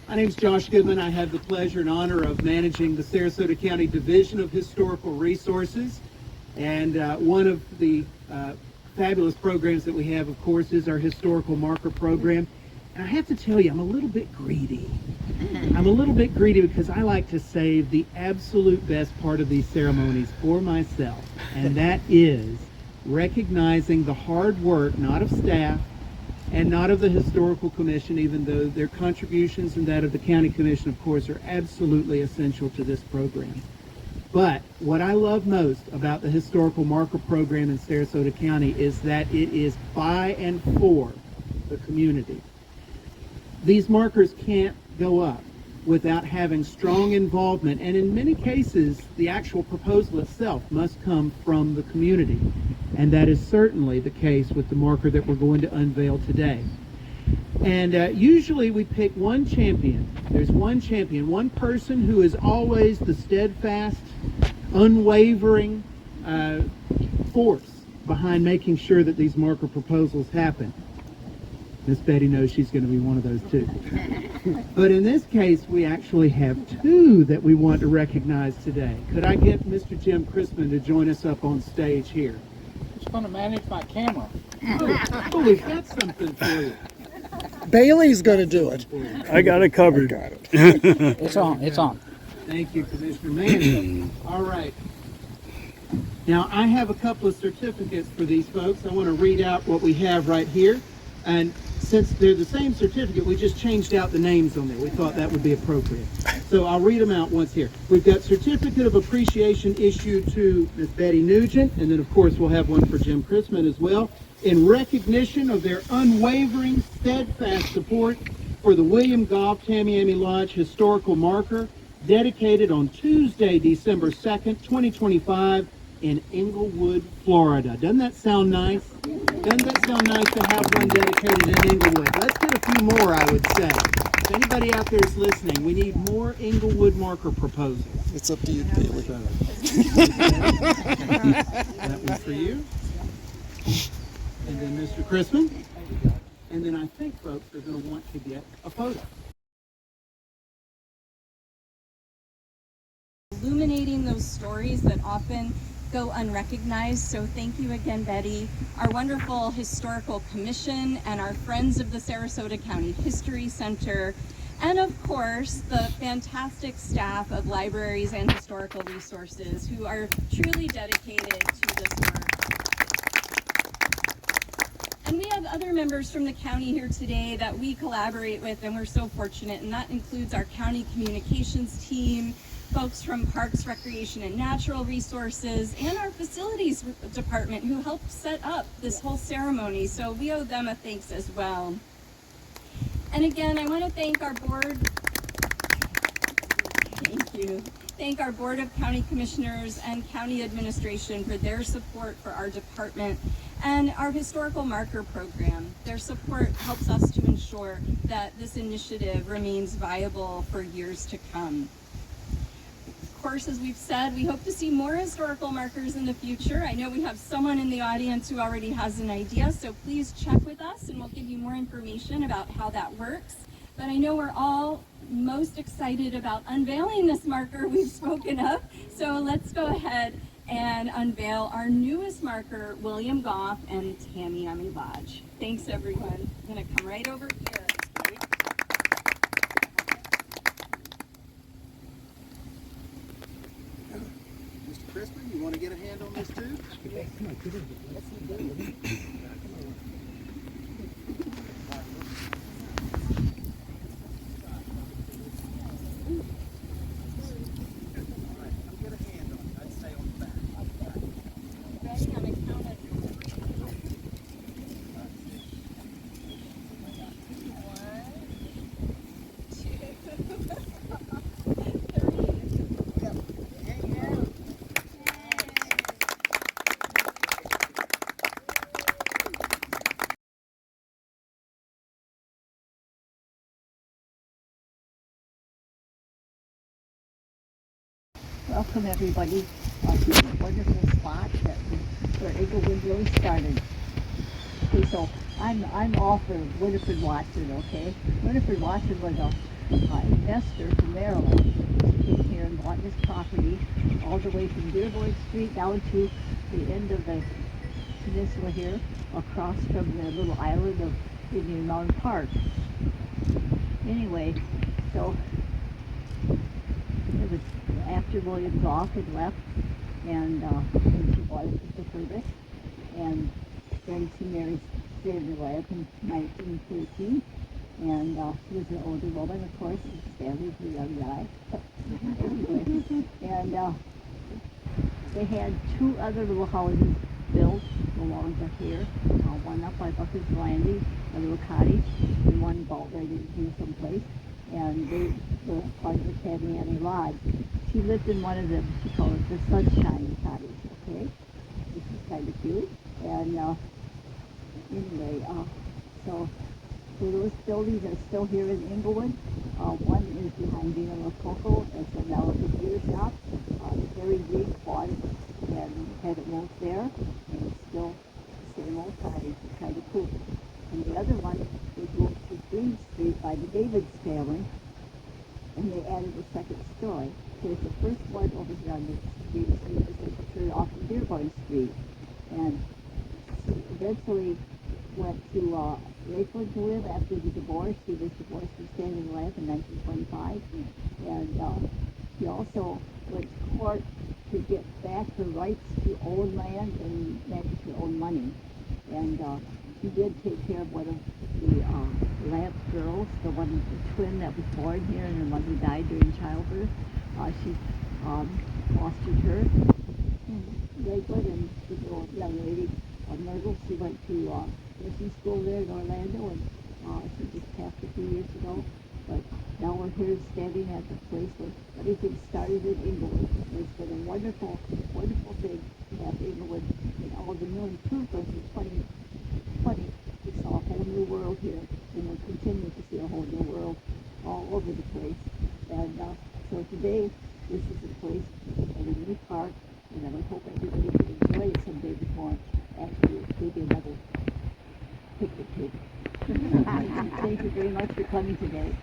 My name is Josh Goodman. I have the pleasure and honor of managing the Sarasota County Division of Historical Resources. And one of the fabulous programs that we have, of course, is our Historical Marker Program. And I have to tell you, I'm a little bit greedy. I'm a little bit greedy because I like to save the absolute best part of these ceremonies for myself. And that is recognizing the hard work, not of staff, and not of the Historical Commission, even though their contributions and that of the County Commission, of course, are absolutely essential to this program. But what I love most about the Historical Marker Program in Sarasota County is that it is by and for the community. These markers can't go up without having strong involvement, and in many cases, the actual proposal itself must come from the community. And that is certainly the case with the marker that we're going to unveil today. And usually we pick one champion. There's one champion, one person who is always the steadfast, unwavering force behind making sure that these marker proposals happen. Miss Betty knows she's going to be one of those too. But in this case, we actually have two that we want to recognize today. Could I get Mr. Jim Christman to join us up on stage here? Who's going to manage my camera? Oh, we've got something for you. Bailey's going to do it. I got it covered. I got it. It's on. It's on. Thank you, Commissioner Manning. All right. Now, I have a couple of certificates for these folks. I want to read out what we have right here. And since they're the same certificate, we just changed out the names on there. We thought that would be appropriate. So I'll read them out once here. We've got Certificate of Appreciation issued to Ms. Betty Nugent, and then, of course, we'll have one for Jim Christman as well, in recognition of their unwavering, steadfast support for the William Goff Tamiami Lodge Historical Marker, dedicated on Tuesday, December 2nd, 2025, in Englewood, Florida. Doesn't that sound nice? Doesn't that sound nice to have one dedicated in Englewood? Let's get a few more, I would say. If anybody out there is listening, we need more Englewood marker proposals. It's up to you, Bailey. That one for you. And then Mr. Christman. And then I think folks are going to want to get a photo. Illuminating those stories that often go unrecognized. So thank you again, Betty, our wonderful Historical Commission, and our friends of the Sarasota County History Center, and of course, the fantastic staff of libraries and historical resources who are truly dedicated to this work. And we have other members from the county here today that we collaborate with, and we're so fortunate, and that includes our county communications team, folks from Parks, Recreation, and Natural Resources, and our facilities department who helped set up this whole ceremony. So we owe them a thanks as well. And again, I want to thank our board. Thank you. Thank our Board of County Commissioners and County Administration for their support for our department and our Historical Marker Program. Their support helps us to ensure that this initiative remains viable for years to come. Of course, as we've said, we hope to see more historical markers in the future. I know we have someone in the audience who already has an idea, so please check with us and we'll give you more information about how that works. But I know we're all most excited about unveiling this marker we've spoken of. So let's go ahead and unveil our newest marker, William Goff and Tamiami Lodge. Thanks, everyone. I'm going to come right over here. Mr. Crispin, you want to get a hand on this too? Ready on a count of 1, 2. Welcome everybody to this wonderful spot where Englewood really started. Okay, so I'm author Winifred Watson, okay? Winifred Watson was investor from Maryland. He came here and bought this property all the way from Dearborn Street down to the end of the peninsula here, across from the little island of Indian Mountain Park. Anyway, so it was after William Goff had left, and she bought it to Herbert, and then she married Stanley Lampp in 1913, and she was an older woman, of course, and Stanley was a young guy. Anyway, and they had two other little houses built along to here, one up by Bucker's Landing, a little cottage, and one about right in here someplace, and they were part of the Tamiami Lodge. She lived in one of them. She called it the Sunshine Cottage, okay? This is kind of cute. And anyway, so those buildings are still here in Englewood. One is behind Dina Coco. It's now a computer shop. Harry Reid bought it and had it moved there, and it's still the same old cottage. It's kind of cool. And the other one was moved to Green Street by the Davids family, and they added a second story. There's the first one over here on the Green Street, is turned off of Dearborn Street, and she eventually went to Lakewood to live after the divorce. She was divorced from Stanley Lampp in 1925, and she also went to court to get back her rights to own land and manage her own money. And she did take care of one of the Lampp girls, the twin that was born here and her mother died during childbirth. She fostered her in Lakewood, and the little young lady, Myrtle, she went to nursing school there in Orlando, and she just passed a few years ago. But now we're here standing at the place where everything started in Englewood. It's been a wonderful, wonderful thing to have Englewood and all the new improvements in 2020. We saw a whole new world here, and we'll continue to see a whole new world all over the place. And so today, this is a place in a new park, and I would hope everybody can enjoy it someday before actually maybe another picnic table. Thank you very much for coming today.